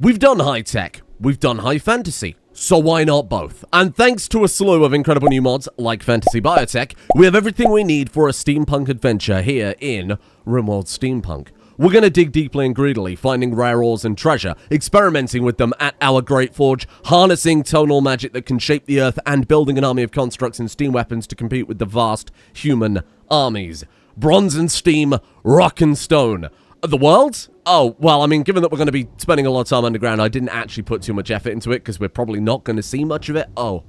We've done high-tech, we've done high fantasy, so why not both? And thanks to a slew of incredible new mods like Fantasy Biotech, we have everything we need for a steampunk adventure here in Rimworld Steampunk. We're going to dig deeply and greedily, finding rare ores and treasure, experimenting with them at our Great Forge, harnessing tonal magic that can shape the earth, and building an army of constructs and steam weapons to compete with the vast human armies. Bronze and steam, rock and stone. The world? Oh, well, I mean, given that we're going to be spending a lot of time underground, I didn't actually put too much effort into it because we're probably not going to see much of it. Oh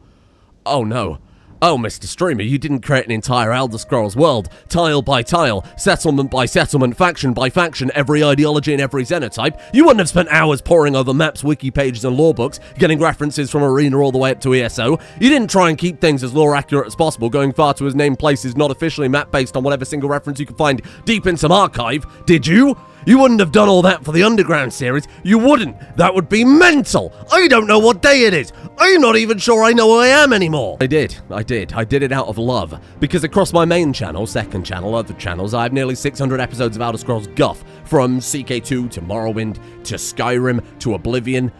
no. Oh, Mr. Streamer, you didn't create an entire Elder Scrolls world, tile by tile, settlement by settlement, faction by faction, every ideology and every xenotype. You wouldn't have spent hours poring over maps, wiki pages, and lore books, getting references from Arena all the way up to ESO. You didn't try and keep things as lore accurate as possible, going far to as named places not officially map based on whatever single reference you could find deep in some archive, did you? You wouldn't have done all that for the Underground series. You wouldn't. That would be mental. I don't know what day it is. I'm not even sure I know who I am anymore. I did it out of love. Because across my main channel, second channel, other channels, I have nearly 600 episodes of Elder Scrolls Guff. From CK2 to Morrowind to Skyrim to Oblivion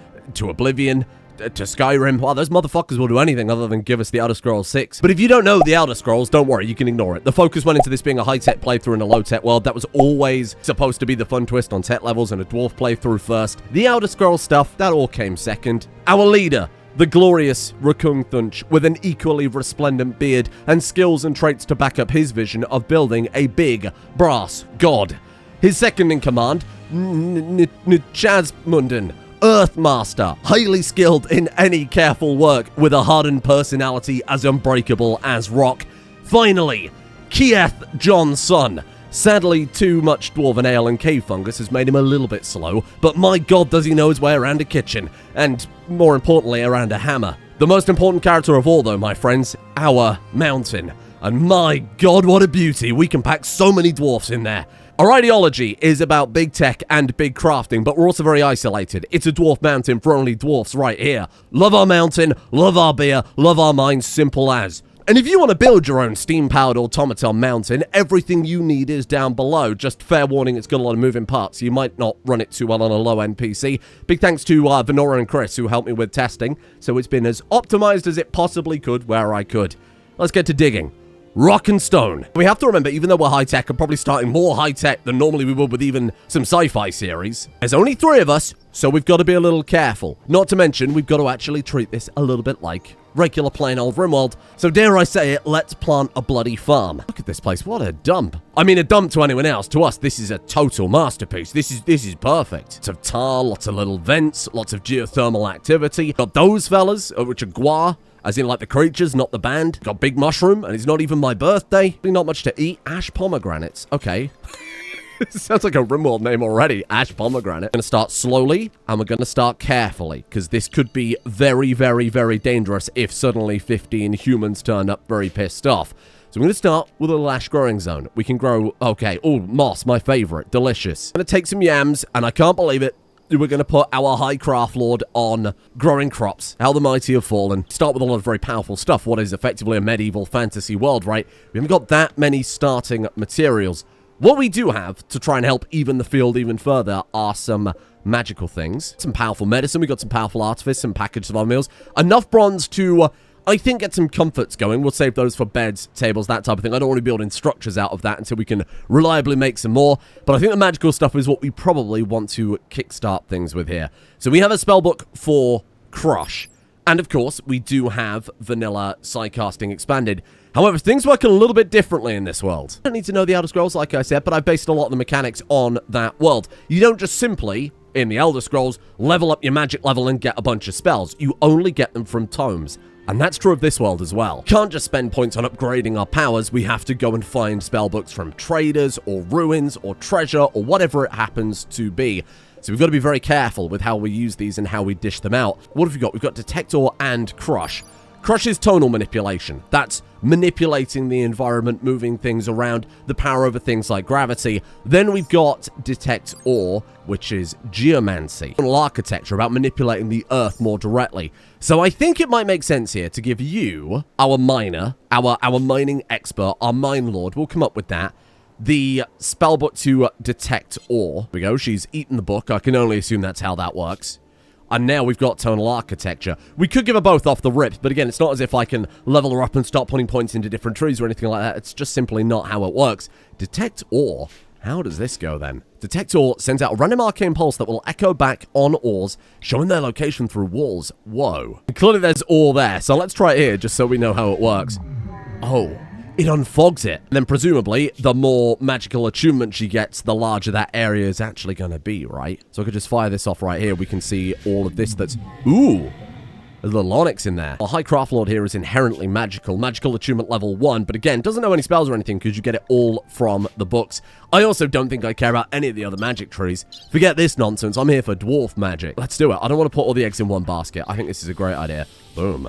to Skyrim. Wow, those motherfuckers will do anything other than give us the Elder Scrolls 6. But if you don't know the Elder Scrolls, don't worry, you can ignore it. The focus went into this being a high-tech playthrough in a low-tech world. That was always supposed to be the fun twist on tech levels and a dwarf playthrough first. The Elder Scrolls stuff, that all came second. Our leader, the glorious Rakung Thunch, with an equally resplendent beard and skills and traits to back up his vision of building a big, brass god. His second in command, Chazmundan, Earthmaster, highly skilled in any careful work with a hardened personality as unbreakable as rock. Finally, Kieth Johnson. Sadly, too much Dwarven ale and cave fungus has made him a little bit slow, but my god does he know his way around a kitchen, and more importantly, around a hammer. The most important character of all though, my friends, our mountain. And my god, what a beauty, we can pack so many dwarfs in there. Our ideology is about big tech and big crafting, but we're also very isolated. It's a dwarf mountain for only dwarfs right here. Love our mountain, love our beer, love our mines, simple as. And if you want to build your own steam-powered automaton mountain, everything you need is down below. Just fair warning, it's got a lot of moving parts, so you might not run it too well on a low-end PC. Big thanks to Venora and Chris, who helped me with testing, so it's been as optimized as it possibly could where I could. Let's get to digging. Rock and stone. We have to remember, even though we're high-tech, I'm probably starting more high-tech than normally we would with even some sci-fi series. There's only 3 of us, so we've got to be a little careful. Not to mention, we've got to actually treat this a little bit like regular plain old Rimworld. So dare I say it, let's plant a bloody farm. Look at this place, what a dump. I mean, a dump to anyone else. To us, this is a total masterpiece. This is perfect. Lots of tar, lots of little vents, lots of geothermal activity. Got those fellas, which are Gua. As in, like, the creatures, not the band. Got Big Mushroom, and it's not even my birthday. Not much to eat. Ash Pomegranates. Okay. Sounds like a Rimworld name already. Ash Pomegranate. We're going to start slowly, and we're going to start carefully, because this could be very, very, very dangerous if suddenly 15 humans turn up very pissed off. So we're going to start with a little ash growing zone. We can grow, okay, oh, moss, my favorite. Delicious. I'm going to take some yams, and I can't believe it. We're going to put our High Craft Lord on growing crops. How the mighty have fallen. Start with a lot of very powerful stuff. What is effectively a medieval fantasy world, right? We haven't got that many starting materials. What we do have to try and help even the field even further are some magical things. Some powerful medicine. We got some powerful artifice, some package of our meals. Enough bronze to, I think, get some comforts going. We'll save those for beds, tables, that type of thing. I don't want to be building structures out of that until we can reliably make some more. But I think the magical stuff is what we probably want to kickstart things with here. So we have a spellbook for Crush. And of course, we do have vanilla Psycasting expanded. However, things work a little bit differently in this world. I don't need to know the Elder Scrolls, like I said, but I've based a lot of the mechanics on that world. You don't just simply, in the Elder Scrolls, level up your magic level and get a bunch of spells. You only get them from tomes. And that's true of this world as well. Can't just spend points on upgrading our powers. We have to go and find spellbooks from traders or ruins or treasure or whatever it happens to be. So we've got to be very careful with how we use these and how we dish them out. What have we got? We've got Detector and Crush. Crush is tonal manipulation. That's manipulating the environment, moving things around, the power over things like gravity. Then we've got Detect Ore, which is geomancy. Architecture, about manipulating the earth more directly. So I think it might make sense here to give you, our miner, our mining expert, our mine lord, we'll come up with that, the spellbook to detect ore. There we go, she's eaten the book. I can only assume that's how that works. and now we've got tonal architecture. We could give her both off the rip, but again, it's not as if I can level her up and start putting points into different trees or anything like that. It's just simply not how it works. Detect ore. How does this go then? Detect ore sends out a random arcane pulse that will echo back on ores, showing their location through walls. Whoa. Clearly there's ore there, so let's try it here just so we know how it works. Oh. It unfogs it. And then presumably, the more magical attunement she gets, the larger that area is actually going to be, right? So I could just fire this off right here. We can see all of this that's... Ooh! There's a little onyx in there. Our High Craft Lord here is inherently magical. Magical attunement level 1, but again, doesn't know any spells or anything because you get it all from the books. I also don't think I care about any of the other magic trees. Forget this nonsense. I'm here for dwarf magic. Let's do it. I don't want to put all the eggs in one basket. I think this is a great idea. Boom.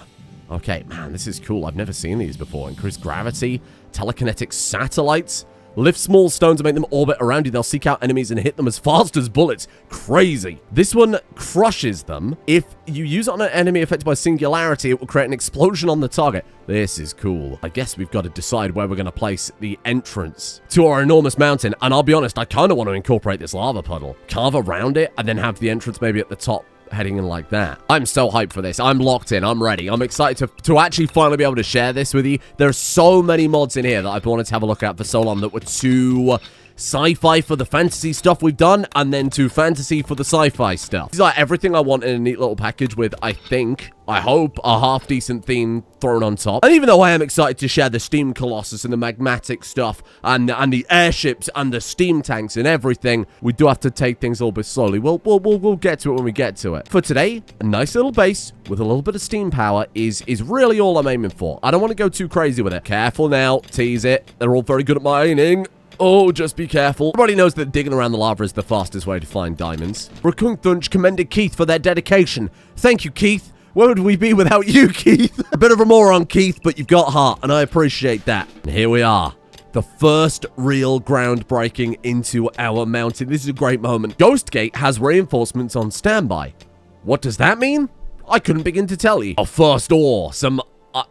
Okay, man, this is cool. I've never seen these before. Increased gravity, telekinetic satellites, lift small stones and make them orbit around you. They'll seek out enemies and hit them as fast as bullets. Crazy. This one crushes them. If you use it on an enemy affected by singularity, it will create an explosion on the target. This is cool. I guess we've got to decide where we're going to place the entrance to our enormous mountain. And I'll be honest, I kind of want to incorporate this lava puddle. Carve around it and then have the entrance maybe at the top, heading in like that. I'm so hyped for this. I'm locked in. I'm ready. I'm excited to actually finally be able to share this with you. There are so many mods in here that I've wanted to have a look at for so long that were too sci-fi for the fantasy stuff we've done, and then too fantasy for the sci-fi stuff. This is like everything I want in a neat little package with, I hope, a half-decent theme thrown on top. And even though I am excited to share the Steam Colossus and the magmatic stuff, and the airships and the steam tanks and everything, we do have to take things a little bit slowly. We'll get to it when we get to it. For today, a nice little base with a little bit of steam power is really all I'm aiming for. I don't want to go too crazy with it. Careful now. Tease it. They're all very good at mining. Oh, just be careful. Everybody knows that digging around the lava is the fastest way to find diamonds. Rakunthunch commended Keith for their dedication. Thank you, Keith. Where would we be without you, Keith? A bit of a moron, Keith, but you've got heart, and I appreciate that. And here we are. The first real groundbreaking into our mountain. This is a great moment. Ghostgate has reinforcements on standby. What does that mean? I couldn't begin to tell you. Our first ore, some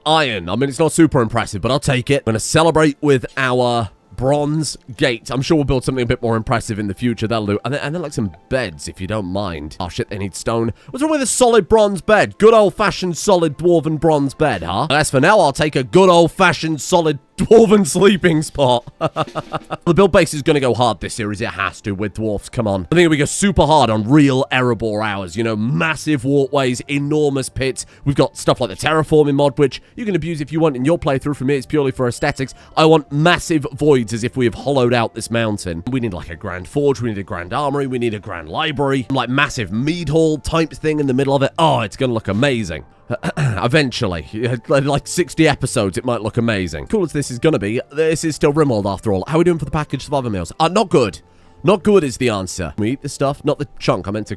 iron. I mean, it's not super impressive, but I'll take it. I'm going to celebrate with our bronze gate. I'm sure we'll build something a bit more impressive in the future. That'll do. And then like some beds, if you don't mind. Oh shit, they need stone. What's wrong with a solid bronze bed? Good old-fashioned solid dwarven bronze bed, huh? As for now, I'll take a good old-fashioned solid dwarven sleeping spot. The build base is going to go hard this series. It has to with dwarfs. Come on. I think we go super hard on real Erebor hours. You know, massive walkways, enormous pits. We've got stuff like the terraforming mod, which you can abuse if you want in your playthrough. For me, it's purely for aesthetics. I want massive voids as if we have hollowed out this mountain. We need like a grand forge. We need a grand armory. We need a grand library. Like massive mead hall type thing in the middle of it. Oh, it's going to look amazing. Eventually, like 60 episodes, it might look amazing. Cool as this is gonna be, this is still Rimworld after all. How are we doing for the packaged survivor meals? Not good. Not good is the answer. We eat this stuff, not the chunk. I meant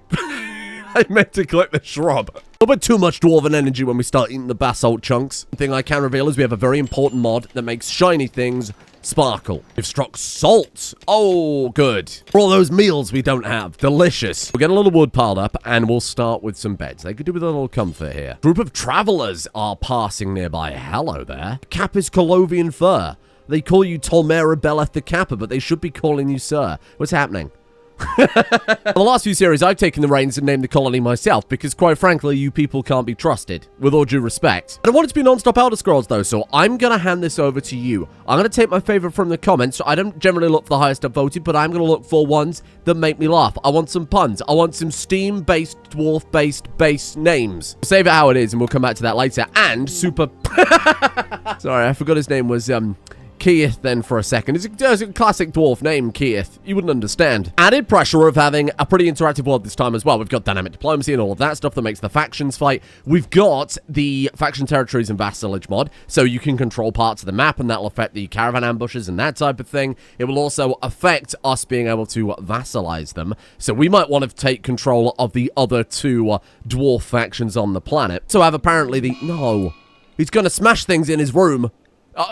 to click the shrub. A little bit too much dwarven energy when we start eating the basalt chunks. One thing I can reveal is we have a very important mod that makes shiny things sparkle. We've struck salt. Oh, good. For all those meals we don't have. Delicious. We'll get a little wood piled up and we'll start with some beds. They could do with a little comfort here. Group of travelers are passing nearby. Hello there. Kappa's Colovian fur. They call you Tolmera Beleth the Kappa, but they should be calling you sir. What's happening? In the last few series, I've taken the reins and named the colony myself because, quite frankly, you people can't be trusted, with all due respect. I don't want it to be non-stop Elder Scrolls, though, so I'm going to hand this over to you. I'm going to take my favorite from the comments. I don't generally look for the highest upvoted, but I'm going to look for ones that make me laugh. I want some puns. I want some Steam-based, dwarf-based base names. We'll save it how it is, and we'll come back to that later. And super... Sorry, I forgot his name was, Keith then for a second. It's a classic dwarf name, Keith. You wouldn't understand. Added pressure of having a pretty interactive world this time as well. We've got dynamic diplomacy and all of that stuff that makes the factions fight. We've got the faction territories and vassalage mod, so you can control parts of the map, and that'll affect the caravan ambushes and that type of thing. It will also affect us being able to vassalize them, so we might want to take control of the other two dwarf factions on the planet. So have apparently the... No. He's gonna smash things in his room.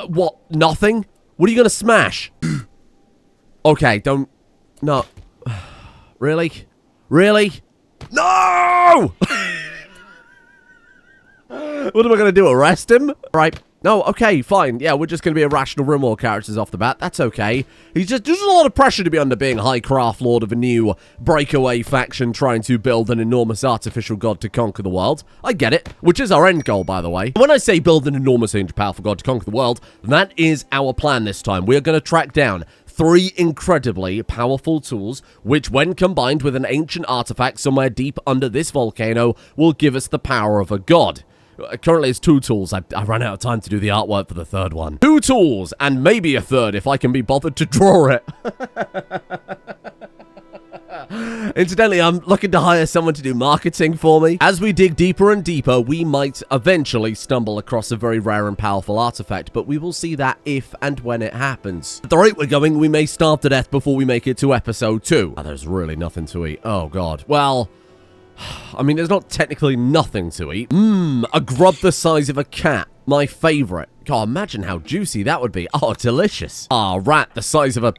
What? Nothing? What are you gonna smash? Okay, don't... No. Really? Really? No! What am I gonna do? Arrest him? Right. No, okay, fine. Yeah, we're just going to be irrational Rimworld characters off the bat. That's okay. He's just, there's a lot of pressure to be under being High Craft Lord of a new breakaway faction trying to build an enormous artificial god to conquer the world. I get it, which is our end goal, by the way. When I say build an enormous and powerful god to conquer the world, that is our plan this time. We are going to track down 3 incredibly powerful tools, which when combined with an ancient artifact somewhere deep under this volcano, will give us the power of a god. Currently, it's 2 tools. I ran out of time to do the artwork for the 3rd one. 2 tools, and maybe a 3rd if I can be bothered to draw it. Incidentally, I'm looking to hire someone to do marketing for me. As we dig deeper and deeper, we might eventually stumble across a very rare and powerful artifact, but we will see that if and when it happens. At the rate we're going, we may starve to death before we make it to episode 2. Oh, there's really nothing to eat. Oh, God. Well, I mean, there's not technically nothing to eat. A grub the size of a cat. My favorite. God, imagine how juicy that would be. Oh, delicious. Ah, rat the size of a...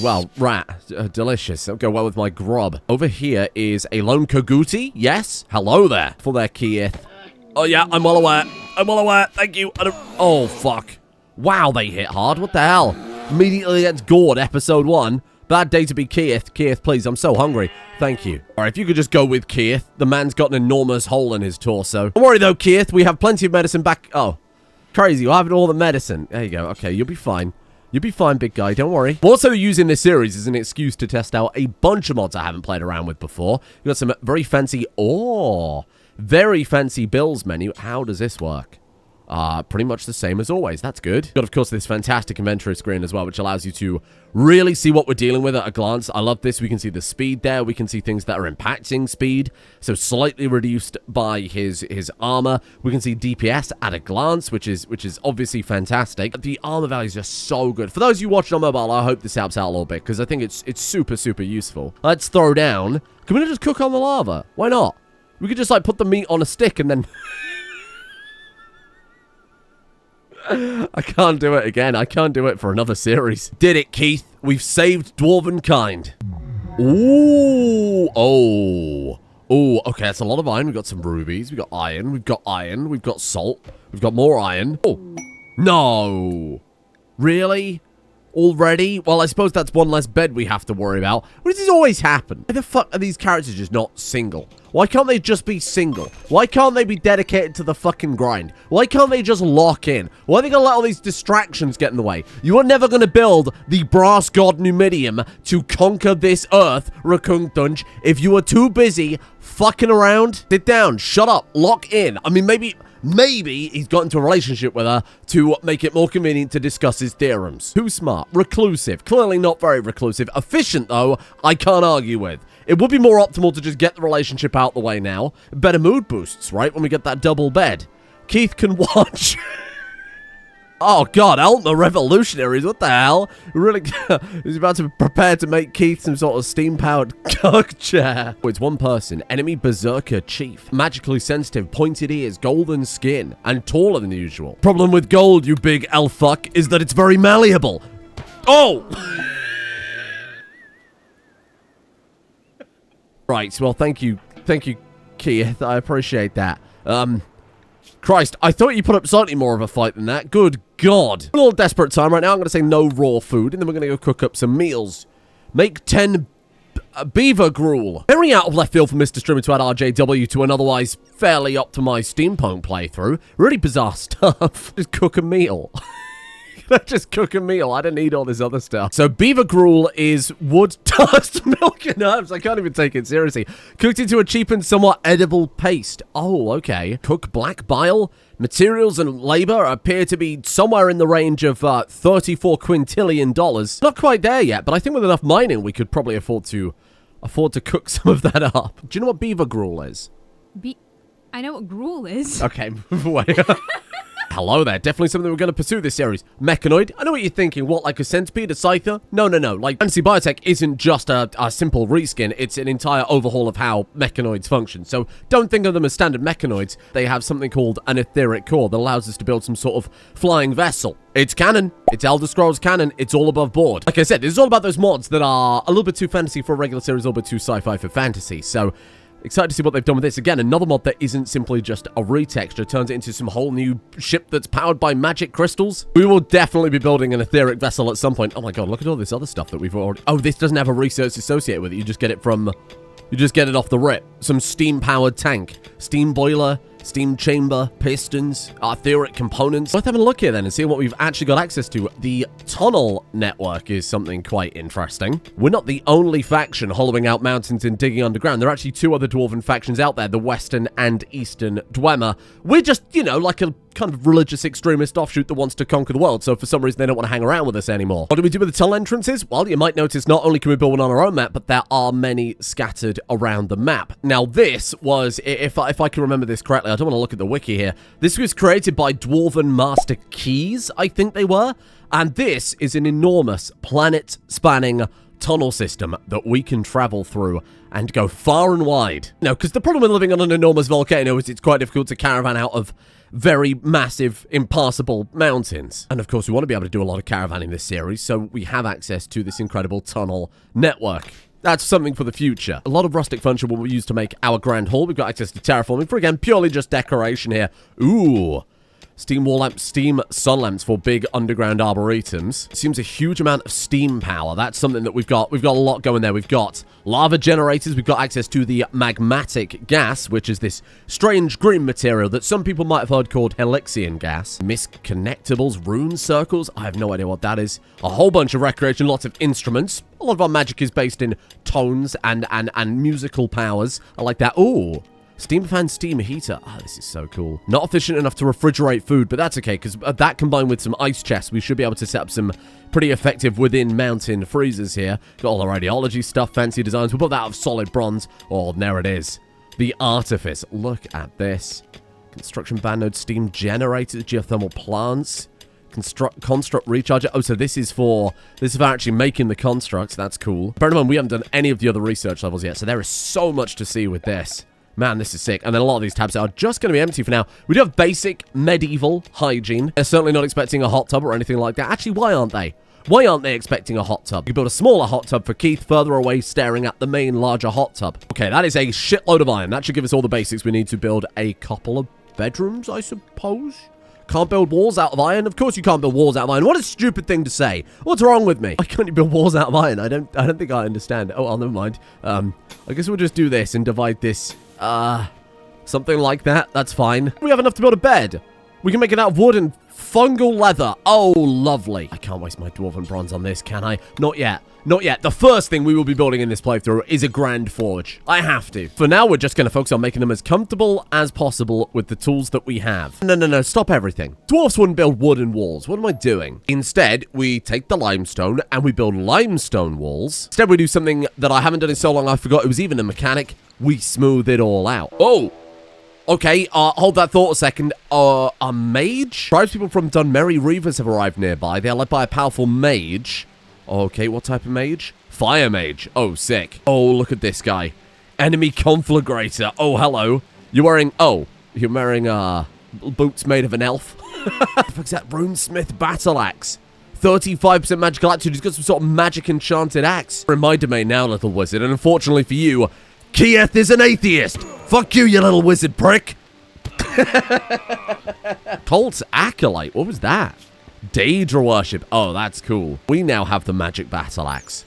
Well, rat. Delicious. That'll go well with my grub. Over here is a lone Koguti. Yes. Hello there. For their Keith. Oh, yeah, I'm well aware. I'm well aware. Thank you. Oh, fuck. Wow, they hit hard. What the hell? Immediately gets gored, episode 1. Bad day to be Keith. Keith, please, I'm so hungry. Thank you. All right, if you could just go with Keith. The man's got an enormous hole in his torso. Don't worry, though, Keith. We have plenty of medicine back... Oh, crazy. You're having all the medicine. There you go. Okay, you'll be fine. You'll be fine, big guy. Don't worry. I'm also using this series as an excuse to test out a bunch of mods I haven't played around with before. We've got some very fancy... Oh, very fancy builds menu. How does this work? Pretty much the same as always. That's good. Got, of course, this fantastic inventory screen as well, which allows you to really see what we're dealing with at a glance. I love this. We can see the speed there. We can see things that are impacting speed. So slightly reduced by his armor. We can see DPS at a glance, which is obviously fantastic. The armor values are so good. For those of you watching on mobile, I hope this helps out a little bit because I think it's super, super useful. Let's throw down. Can we not just cook on the lava? Why not? We could just, like, put the meat on a stick and then... I can't do it again. I can't do it for another series. Did it, Keith. We've saved Dwarven kind. Ooh. Oh. Oh, okay. That's a lot of iron. We've got some rubies. We've got iron. We've got iron. We've got salt. We've got more iron. Oh. No. Really? Already? Well, I suppose that's one less bed we have to worry about. Why does this always happen? Why the fuck are these characters just not single? Why can't they just be single? Why can't they be dedicated to the fucking grind? Why can't they just lock in? Why are they gonna let all these distractions get in the way? You are never gonna build the brass god Numidium to conquer this earth, Rakuntunj, if you are too busy fucking around. Sit down, shut up, lock in. I mean, maybe he's got into a relationship with her to make it more convenient to discuss his theorems. Too smart. Reclusive. Clearly not very reclusive. Efficient, though, I can't argue with. It would be more optimal to just get the relationship out the way now. Better mood boosts, right, when we get that double bed. Keith can watch... Oh, God, Ultima Revolutionaries, what the hell? Really, he's about to prepare to make Keith some sort of steam-powered cook chair. Oh, it's one person, enemy berserker chief. Magically sensitive, pointed ears, golden skin, and taller than usual. Problem with gold, you big elf fuck, is that it's very malleable. Oh! Right, well, thank you, Keith, I appreciate that. Christ, I thought you put up slightly more of a fight than that. Good God. A little desperate time right now. I'm going to say no raw food, and then we're going to go cook up some meals. Make 10 beaver gruel. Very out of left field for Mr. Streamer to add RJW to an otherwise fairly optimized steampunk playthrough. Really bizarre stuff. Just cook a meal. Just cook a meal. I don't need all this other stuff. So beaver gruel is wood, dust, milk, and herbs. I can't even take it seriously. Cooked into a cheap and somewhat edible paste. Oh, okay. Cook black bile. Materials and labor appear to be somewhere in the range of $34 quintillion. Not quite there yet, but I think with enough mining, we could probably afford to cook some of that up. Do you know what beaver gruel is? I know what gruel is. Okay, move away. Hello there. Definitely something we're going to pursue this series. Mechanoid. I know what you're thinking. What, like a centipede, a scyther? No. Like, Fantasy Biotech isn't just a simple reskin. It's an entire overhaul of how mechanoids function. So don't think of them as standard mechanoids. They have something called an etheric core that allows us to build some sort of flying vessel. It's canon. It's Elder Scrolls canon. It's all above board. Like I said, this is all about those mods that are a little bit too fantasy for a regular series, a little bit too sci-fi for fantasy. So Excited to see what they've done with this. Again, another mod that isn't simply just a retexture, turns it into some whole new ship that's powered by magic crystals. We will definitely be building an etheric vessel at some point. Oh my god, look at all this other stuff that we've already... Oh, this doesn't have a research associated with it. You just get it from... You just get it off the rip. Some steam-powered tank, steam boiler, steam chamber, pistons, etheric components. Let's have a look here then and see what we've actually got access to. The tunnel network is something quite interesting. We're not the only faction hollowing out mountains and digging underground. There are actually two other dwarven factions out there, the Western and Eastern Dwemer. We're just, you know, like a kind of religious extremist offshoot that wants to conquer the world, so for some reason they don't want to hang around with us anymore. What do we do with the tunnel entrances? Well, you might notice not only can we build one on our own map, but there are many scattered around the map. Now this was, if I can remember this correctly, I don't want to look at the wiki here, this was created by Dwarven Master Keys, I think they were, and this is an enormous planet-spanning tunnel system that we can travel through and go far and wide. No, because the problem with living on an enormous volcano is it's quite difficult to caravan out of very massive, impassable mountains. And of course, we want to be able to do a lot of caravanning in this series, so we have access to this incredible tunnel network. That's something for the future. A lot of rustic furniture will be used to make our grand hall. We've got access to terraforming for, again, purely just decoration here. Ooh. Steam wall lamps, steam sun lamps for big underground arboretums. Seems a huge amount of steam power. That's something that we've got. We've got a lot going there. We've got lava generators. We've got access to the magmatic gas, which is this strange green material that some people might have heard called Helixian gas. Misconnectables, rune circles. I have no idea what that is. A whole bunch of recreation, lots of instruments. A lot of our magic is based in tones and musical powers. I like that. Ooh. Steam fan, steam heater. Oh, this is so cool. Not efficient enough to refrigerate food, but that's okay, because that combined with some ice chests, we should be able to set up some pretty effective within mountain freezers here. Got all the radiology stuff, fancy designs. We'll put that out of solid bronze. Oh, there it is. The artifice. Look at this. Construction band node, steam generators, geothermal plants. Construct recharger. Oh, so this is for actually making the constructs. That's cool. Bear in mind, we haven't done any of the other research levels yet, so there is so much to see with this. Man, this is sick. And then a lot of these tabs are just going to be empty for now. We do have basic medieval hygiene. They're certainly not expecting a hot tub or anything like that. Actually, why aren't they? Why aren't they expecting a hot tub? You build a smaller hot tub for Keith, further away staring at the main larger hot tub. Okay, that is a shitload of iron. That should give us all the basics we need to build a couple of bedrooms, I suppose. Can't build walls out of iron? Of course you can't build walls out of iron. What a stupid thing to say. What's wrong with me? Why can't you build walls out of iron? I don't think I understand. Oh, well, never mind. I guess we'll just do this and divide this. Something like that. That's fine. We have enough to build a bed. We can make it out of wood and fungal leather. Oh, lovely. I can't waste my dwarven bronze on this, can I? Not yet. Not yet. The first thing we will be building in this playthrough is a grand forge. I have to. For now, we're just going to focus on making them as comfortable as possible with the tools that we have. No. Stop everything. Dwarfs wouldn't build wooden walls. What am I doing? Instead, we take the limestone and we build limestone walls. Instead, we do something that I haven't done in so long I forgot it was even a mechanic. We smooth it all out. Oh! Okay, hold that thought a second. A mage? Tribespeople from Dunmerry Reavers have arrived nearby. They are led by a powerful mage. Okay, what type of mage? Fire mage. Oh, sick. Oh, look at this guy. Enemy conflagrator. Oh, hello. You're wearing boots made of an elf. What's that? Runesmith battle axe. 35% magical aptitude. He's got some sort of magic enchanted axe. We're in my domain now, little wizard, and unfortunately for you, Kieth is an atheist. Fuck you, you little wizard prick. Cult's acolyte. What was that? Daedra worship. Oh, that's cool. We now have the magic battle axe.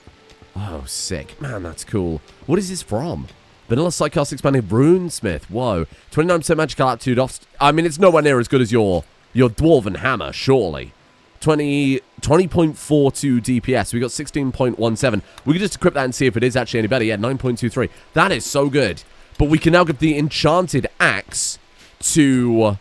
Oh, sick. Man, that's cool. What is this from? Vanilla Psychos expanding runesmith. Whoa. 29% magical aptitude off. I mean, it's nowhere near as good as your dwarven hammer, surely. 20.42 DPS. We got 16.17. We can just equip that and see if it is actually any better. Yeah, 9.23. That is so good. But we can now give the enchanted axe to...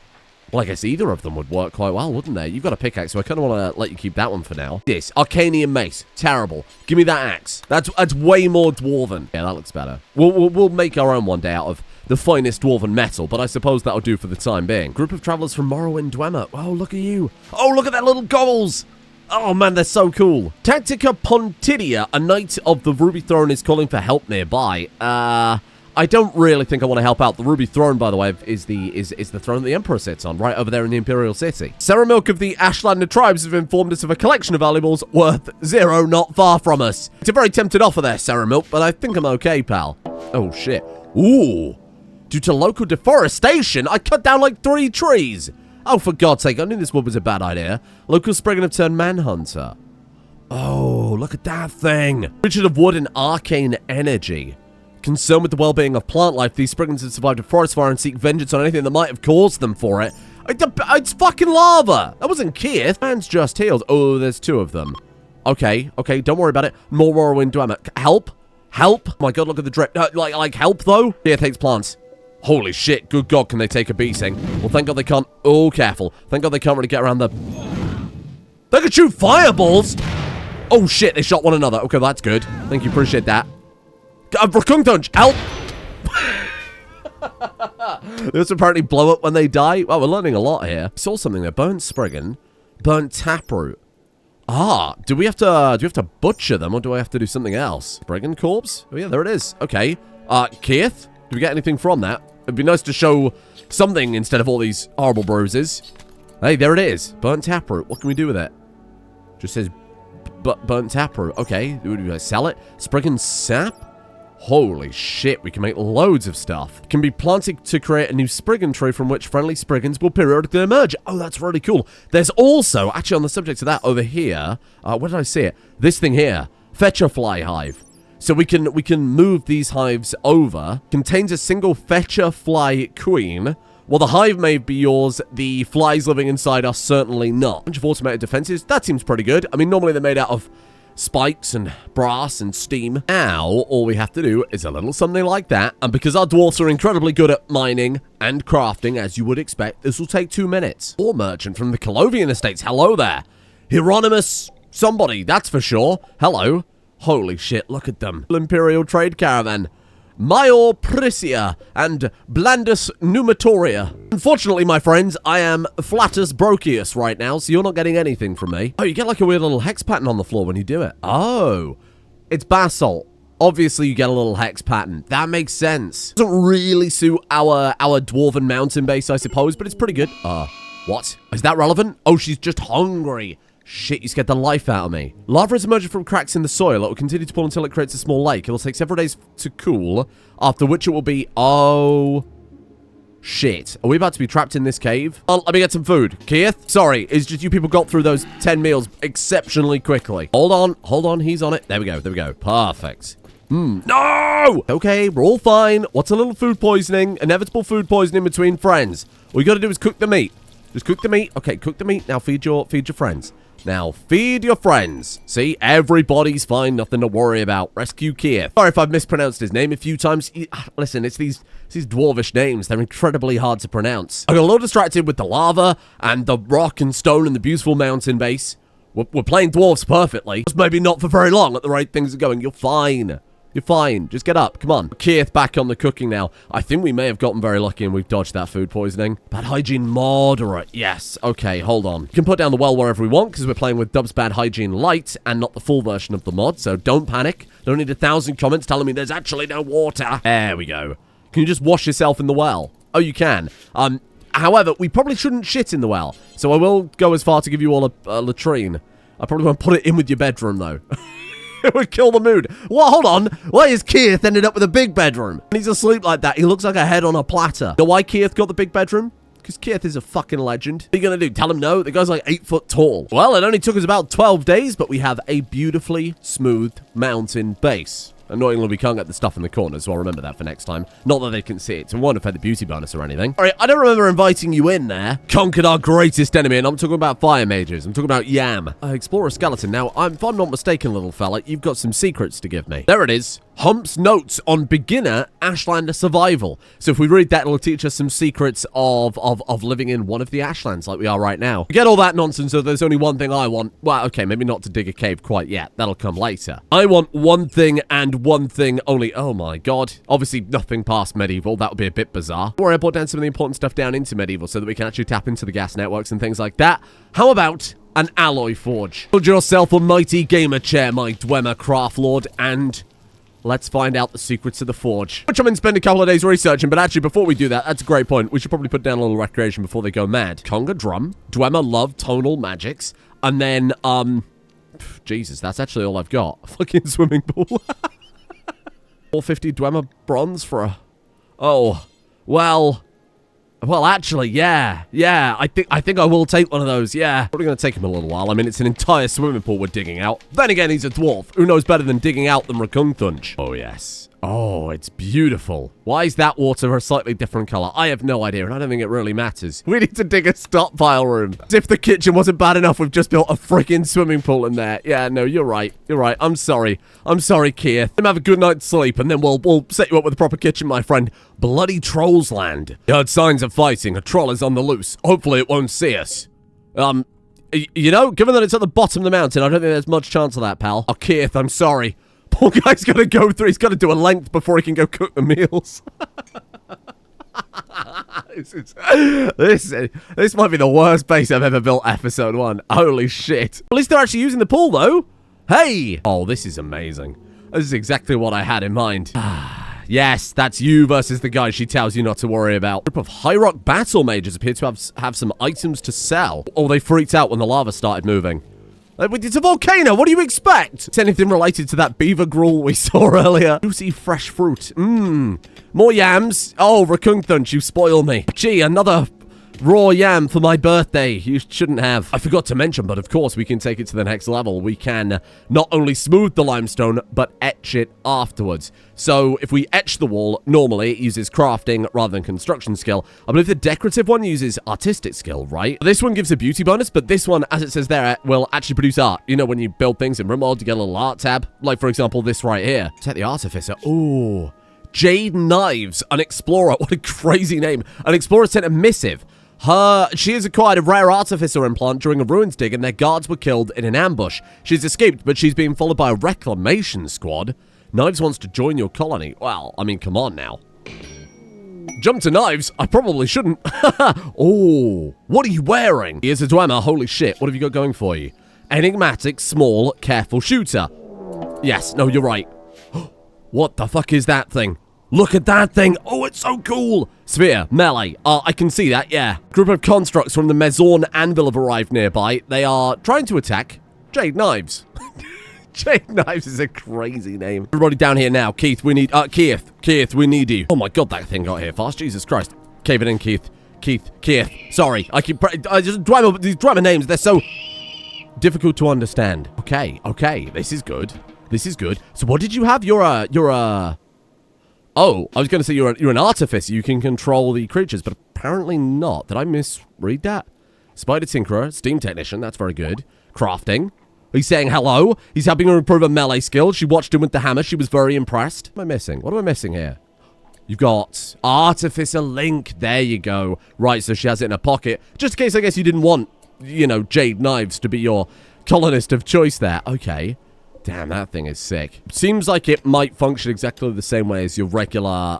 Well, I guess either of them would work quite well, wouldn't they? You've got a pickaxe, so I kind of want to let you keep that one for now. This, Arcanian Mace. Terrible. Give me that axe. That's way more dwarven. Yeah, that looks better. We'll make our own one day out of the finest dwarven metal, but I suppose that'll do for the time being. Group of travelers from Morrowind Dwemer. Oh, look at you. Oh, look at their little goggles. Oh, man, they're so cool. Tactica Pontidia, a knight of the Ruby Throne, is calling for help nearby. I don't really think I want to help out. The Ruby Throne, by the way, is the throne the Emperor sits on, right over there in the Imperial City. Sarah Milk of the Ashlander tribes have informed us of a collection of valuables worth 0 not far from us. It's a very tempted offer there, Sarah Milk, but I think I'm okay, pal. Oh, shit. Ooh. Due to local deforestation, I cut down like 3 trees. Oh, for God's sake, I knew this one was a bad idea. Local Spriggan have turned manhunter. Oh, look at that thing. Creature of wood and arcane energy. Concerned with the well-being of plant life, these Spriggans have survived a forest fire and seek vengeance on anything that might have caused them for it. It's fucking lava. That wasn't Keith. Man's just healed. Oh, there's 2 of them. Okay, don't worry about it. More Morrowind Dwemer. Help? Help? Oh my God, look at the drip. Like help, though? Keith hates plants. Holy shit, good God, can they take a beating? Well, thank God they can't. Oh, careful. Thank God they can't really get around the... They can shoot fireballs! Oh, shit, they shot one another. Okay, that's good. Thank you, appreciate that. Rakungtunch, help! Those apparently blow up when they die. Well, we're learning a lot here. I saw something there. Burnt Spriggan. Burnt Taproot. Ah, do we have to butcher them, or do I have to do something else? Spriggan corpse? Oh, yeah, there it is. Okay. Keith? Do we get anything from that? It'd be nice to show something instead of all these horrible bruises. Hey, there it is. Burnt Taproot. What can we do with it? Just says burnt taproot. Okay, do we sell it? Spriggan sap? Holy shit, we can make loads of stuff. It can be planted to create a new Spriggan tree from which friendly Spriggans will periodically emerge. Oh, that's really cool. There's also, actually on the subject of that over here, where did I see it? This thing here, Fetcher Fly Hive. So we can move these hives over. Contains a single Fetcher Fly Queen. While the hive may be yours, the flies living inside are certainly not. A bunch of automated defenses. That seems pretty good. I mean, normally they're made out of spikes and brass and steam. Now, all we have to do is a little something like that. And because our dwarfs are incredibly good at mining and crafting, as you would expect, this will take 2 minutes. Ore merchant from the Colovian Estates. Hello there. Hieronymus somebody, that's for sure. Hello. Holy shit, look at them. Imperial trade caravan. Major Prisia and Blandus Numatoria. Unfortunately, my friends, I am Flatus Brochius right now, so you're not getting anything from me. Oh, you get like a weird little hex pattern on the floor when you do it. Oh, it's basalt. Obviously, you get a little hex pattern. That makes sense. Doesn't really suit our Dwarven mountain base, I suppose, but it's pretty good. What? Is that relevant? Oh, she's just hungry. Shit, you scared the life out of me. Lava is emerging from cracks in the soil. It will continue to pool until it creates a small lake. It will take several days to cool, after which it will be... Oh... Shit. Are we about to be trapped in this cave? Oh, let me get some food. Keith? Sorry, it's just you people got through those 10 meals exceptionally quickly. Hold on, he's on it. There we go. Perfect. No! Okay, we're all fine. What's a little food poisoning? Inevitable food poisoning between friends. All you gotta do is cook the meat. Just cook the meat. Okay, cook the meat. Now feed your friends. Now, feed your friends. See, everybody's fine, nothing to worry about. Rescue Keith. Sorry if I've mispronounced his name a few times. Listen, it's these dwarvish names. They're incredibly hard to pronounce. I got a little distracted with the lava and the rock and stone and the beautiful mountain base. We're playing dwarves perfectly. Just maybe not for very long at the rate things are going. You're fine. You're fine. Just get up. Come on. Keith back on the cooking now. I think we may have gotten very lucky and we've dodged that food poisoning. Bad hygiene moderate. Yes. Okay, hold on. We can put down the well wherever we want because we're playing with Dub's Bad Hygiene Light and not the full version of the mod. So don't panic. Don't need 1,000 comments telling me there's actually no water. There we go. Can you just wash yourself in the well? Oh, you can. However, we probably shouldn't shit in the well. So I will go as far to give you all a latrine. I probably won't put it in with your bedroom, though. It would kill the mood. Well, hold on. Why is Keith ended up with a big bedroom? When he's asleep like that, he looks like a head on a platter. You know why Keith got the big bedroom? Because Keith is a fucking legend. What are you going to do? Tell him no? The guy's like 8 foot tall. Well, it only took us about 12 days, but we have a beautifully smooth mountain base. Annoyingly, we can't get the stuff in the corner, so I'll remember that for next time. Not that they can see it, so we won't affect the beauty bonus or anything. Alright, I don't remember inviting you in there. Conquered our greatest enemy, and I'm talking about fire mages. I'm talking about Yam. Explorer skeleton. Now, if I'm not mistaken, little fella, you've got some secrets to give me. There it is. Hump's notes on beginner Ashlander survival. So if we read that, it'll teach us some secrets of living in one of the Ashlands like we are right now. Forget all that nonsense, so there's only one thing I want. Well, okay, maybe not to dig a cave quite yet. That'll come later. I want one thing and one thing only. Oh my god. Obviously, nothing past medieval. That would be a bit bizarre. Don't worry, I brought down some of the important stuff down into medieval so that we can actually tap into the gas networks and things like that. How about an alloy forge? Build yourself a mighty gamer chair, my Dwemer craft lord, and... let's find out the secrets of the forge. Which I'm going to spend a couple of days researching, but actually, before we do that, that's a great point. We should probably put down a little recreation before they go mad. Conga drum. Dwemer love tonal magics. And then, Jesus, that's actually all I've got. A fucking swimming pool. 450 Dwemer bronze for a Oh, well, actually, yeah, I think I will take one of those, yeah. Probably gonna take him a little while. I mean, it's an entire swimming pool we're digging out. Then again, he's a dwarf. Who knows better than digging out than Reclamation? Oh, yes. Oh, it's beautiful. Why is that water a slightly different color? I have no idea, and I don't think it really matters. We need to dig a stockpile room. As if the kitchen wasn't bad enough, we've just built a freaking swimming pool in there. Yeah, no, you're right. You're right. I'm sorry. I'm sorry, Keith. Have a good night's sleep, and then we'll set you up with a proper kitchen, my friend. Bloody Trolls Land. You heard signs of fighting. A troll is on the loose. Hopefully it won't see us. You know, given that it's at the bottom of the mountain, I don't think there's much chance of that, pal. Oh, Keith, I'm sorry. Poor guy's got to go through. He's got to do a length before he can go cook the meals. This might be the worst base I've ever built, episode 1. Holy shit. At least they're actually using the pool, though. Hey. Oh, this is amazing. This is exactly what I had in mind. Yes, that's you versus the guy she tells you not to worry about. A group of High Rock battle mages appear to have some items to sell. Oh, they freaked out when the lava started moving. It's a volcano. What do you expect? It's anything related to that beaver gruel we saw earlier. Juicy fresh fruit. More yams. Oh, Recunthunch, you spoil me. Gee, another raw yam for my birthday. You shouldn't have. I forgot to mention, but of course we can take it to the next level. We can not only smooth the limestone, but etch it afterwards. So if we etch the wall, normally it uses crafting rather than construction skill. I believe the decorative one uses artistic skill, right? This one gives a beauty bonus, but this one, as it says there, will actually produce art. You know, when you build things in Rimworld, you get a little art tab. Like, for example, this right here. Take the Artificer. Ooh. Jade Knives, an explorer. What a crazy name. An explorer sent a missive. She has acquired a rare artificer implant during a ruins dig, and their guards were killed in an ambush. She's escaped, but she's being followed by a reclamation squad. Knives wants to join your colony. Well, I mean, come on now. Jump to Knives? I probably shouldn't. Oh, what are you wearing? He is a Dwemer. Holy shit. What have you got going for you? Enigmatic, small, careful shooter. Yes, no, you're right. What the fuck is that thing? Look at that thing. Oh, it's so cool. Sphere, melee. I can see that, yeah. Group of constructs from the Maison Anvil have arrived nearby. They are trying to attack Jade Knives. Jade Knives is a crazy name. Everybody down here now. Keith, we need... Keith, we need you. Oh my god, that thing got here fast. Jesus Christ. Cave it in, Keith. Keith. Sorry. I keep... these Dwemer names, they're so difficult to understand. Okay. This is good. So what did you have? Oh, I was going to say you're an artificer. You can control the creatures, but apparently not. Did I misread that? Spider Tinkerer, Steam Technician. That's very good. Crafting. He's saying hello. He's helping her improve her melee skill. She watched him with the hammer. She was very impressed. What am I missing? What am I missing here? You've got Artificer Link. There you go. Right, so she has it in her pocket. Just in case, I guess, you didn't want, you know, Jade Knives to be your colonist of choice there. Okay. Damn, that thing is sick. Seems like it might function exactly the same way as your regular,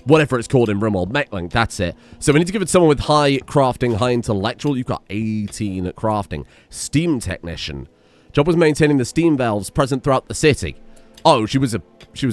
whatever it's called in Rimworld. Mechlink, that's it. So we need to give it someone with high crafting, high intellectual. You've got 18 at crafting. Steam Technician. Job was maintaining the steam valves present throughout the city. Oh, she was a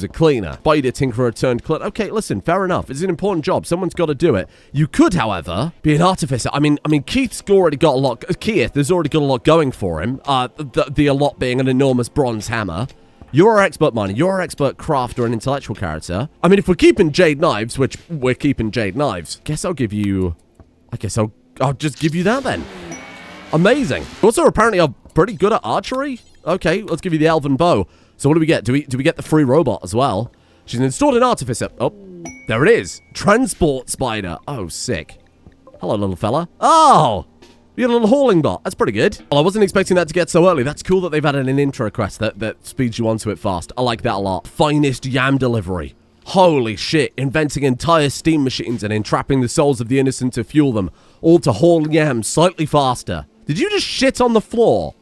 cleaner. Spider Tinkerer turned cleaner. Okay, listen, fair enough. It's an important job. Someone's got to do it. You could, however, be an artificer. I mean, Keith's already got a lot. Keith has already got a lot going for him. The a lot being an enormous bronze hammer. You're our expert miner. You're our expert crafter and intellectual character. I mean, if we're keeping Jade Knives, which we're keeping Jade Knives, I guess I'll just give you that then. Amazing. Also, apparently, are pretty good at archery. Okay, let's give you the elven bow. So what do we get? Do we get the free robot as well? She's installed an artificer. Oh, there it is. Transport spider. Oh, sick. Hello, little fella. Oh, you got a little hauling bot. That's pretty good. Well, I wasn't expecting that to get so early. That's cool that they've added an intro quest that speeds you onto it fast. I like that a lot. Finest yam delivery. Holy shit. Inventing entire steam machines and entrapping the souls of the innocent to fuel them. All to haul yams slightly faster. Did you just shit on the floor?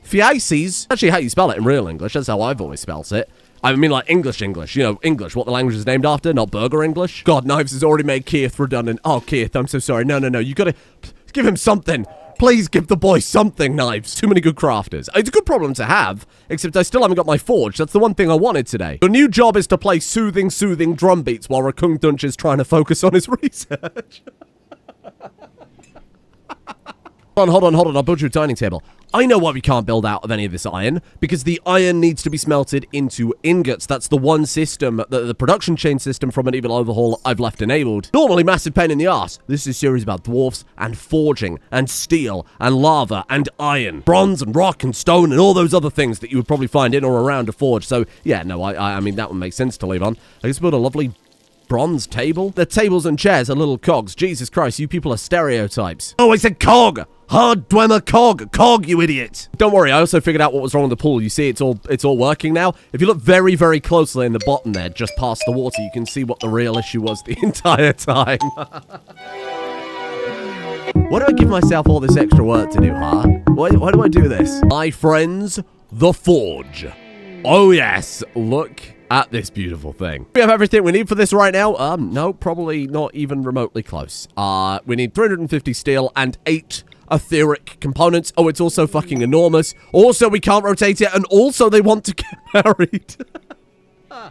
Fiaces? Actually, how you spell it in real English. That's how I've always spelt it. I mean, like, English. You know, English, what the language is named after, not burger English. God, Knives has already made Keith redundant. Oh, Keith, I'm so sorry. No. You gotta give him something. Please give the boy something, Knives. Too many good crafters. It's a good problem to have, except I still haven't got my forge. That's the one thing I wanted today. Your new job is to play soothing drum beats while Reclamation is trying to focus on his research. Hold on. I'll build you a dining table. I know why we can't build out of any of this iron, because the iron needs to be smelted into ingots. That's the one system, the production chain system from an evil overhaul I've left enabled. Normally massive pain in the ass. This is a series about dwarfs and forging and steel and lava and iron, bronze and rock and stone and all those other things that you would probably find in or around a forge. So yeah, no, I mean, that one makes sense to leave on. I guess build a lovely bronze table. The tables and chairs are little cogs. Jesus Christ, you people are stereotypes. Oh, I said cog! Hard Dwemer cog! Cog, you idiot! Don't worry, I also figured out what was wrong with the pool. You see, it's all working now. If you look very, very closely in the bottom there, just past the water, you can see what the real issue was the entire time. Why do I give myself all this extra work to do, huh? Why do I do this? My friends, the forge. Oh yes, look at this beautiful thing. We have everything we need for this right now. No, probably not even remotely close. We need 350 steel and 8 etheric components. Oh, it's also fucking enormous. Also, we can't rotate it, and also they want to get married.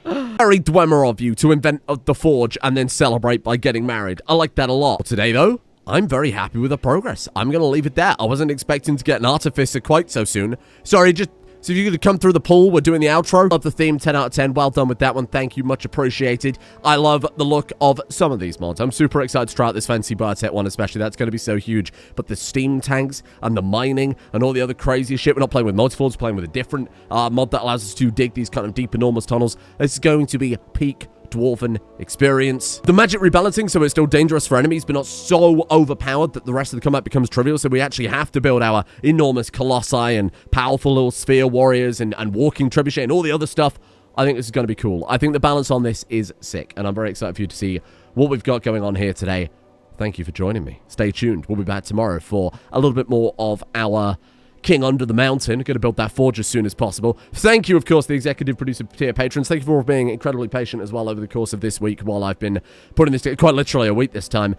Very Dwemer of you to invent the forge and then celebrate by getting married. I like that a lot. Today, though, I'm very happy with the progress. I'm gonna leave it there. I wasn't expecting to get an artificer quite so soon. Sorry, so if you could come through the pool, we're doing the outro. Love the theme, 10 out of 10. Well done with that one. Thank you, much appreciated. I love the look of some of these mods. I'm super excited to try out this Fantasy Biotech one, especially. That's going to be so huge. But the steam tanks and the mining and all the other crazy shit. We're not playing with multi-floors, we're playing with a different mod that allows us to dig these kind of deep, enormous tunnels. This is going to be peak Dwarven experience. The magic rebalancing, so it's still dangerous for enemies, but not so overpowered that the rest of the combat becomes trivial, so we actually have to build our enormous colossi and powerful little sphere warriors and walking trebuchet and all the other stuff. I think this is going to be cool. I think the balance on this is sick, and I'm very excited for you to see what we've got going on here today. Thank you for joining me. Stay tuned. We'll be back tomorrow for a little bit more of our King Under the Mountain. Going to build that forge as soon as possible. Thank you, of course, the executive producer tier patrons. Thank you for being incredibly patient as well over the course of this week while I've been putting this together. Quite literally a week this time.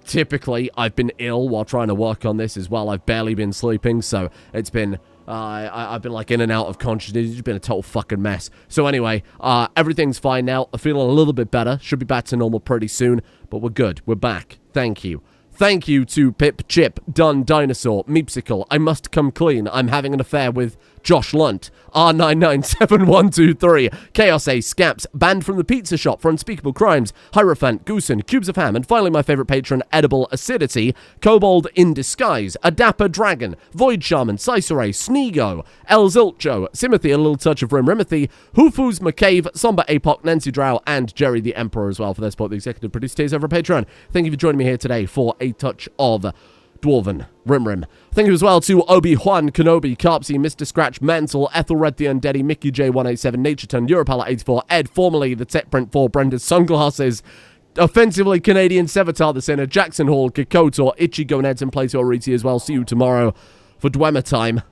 Typically, I've been ill while trying to work on this as well. I've barely been sleeping, so it's been I've been like in and out of consciousness. It's been a total fucking mess. So anyway, everything's fine now. I'm feeling a little bit better. Should be back to normal pretty soon, but we're good. We're back. Thank you. Thank you to Pip, Chip, Dun, Dinosaur, Meepsicle, I Must Come Clean, I'm Having an Affair with Josh Lunt, R997123, Chaos A, Scaps, Banned from the Pizza Shop for Unspeakable Crimes, Hierophant, Goosen, Cubes of Ham, and finally my favorite patron, Edible Acidity, Kobold in Disguise, A Dapper Dragon, Void Shaman, Ciceray, Sneego, El Zilcho, Simothy, A Little Touch of Rimrimothy, Hufus McCave, Somber Apoc, Nancy Drow, and Jerry the Emperor as well for their support, the executive producer tiers over Patreon. Thank you for joining me here today for a touch of Dwarven, Rim. Thank you as well to Obi-Wan Kenobi, Carpsy, Mr. Scratch, Mantle, Ethelred the Undeady, Mickey J187, Natureton, Europala84, Ed, formerly the Tech Print 4, Brenda's Sunglasses, offensively Canadian Sevatar the Sinner, Jackson Hall, Kikotor, Itchy Gonads, and Plato Ariti as well. See you tomorrow for Dwemer time.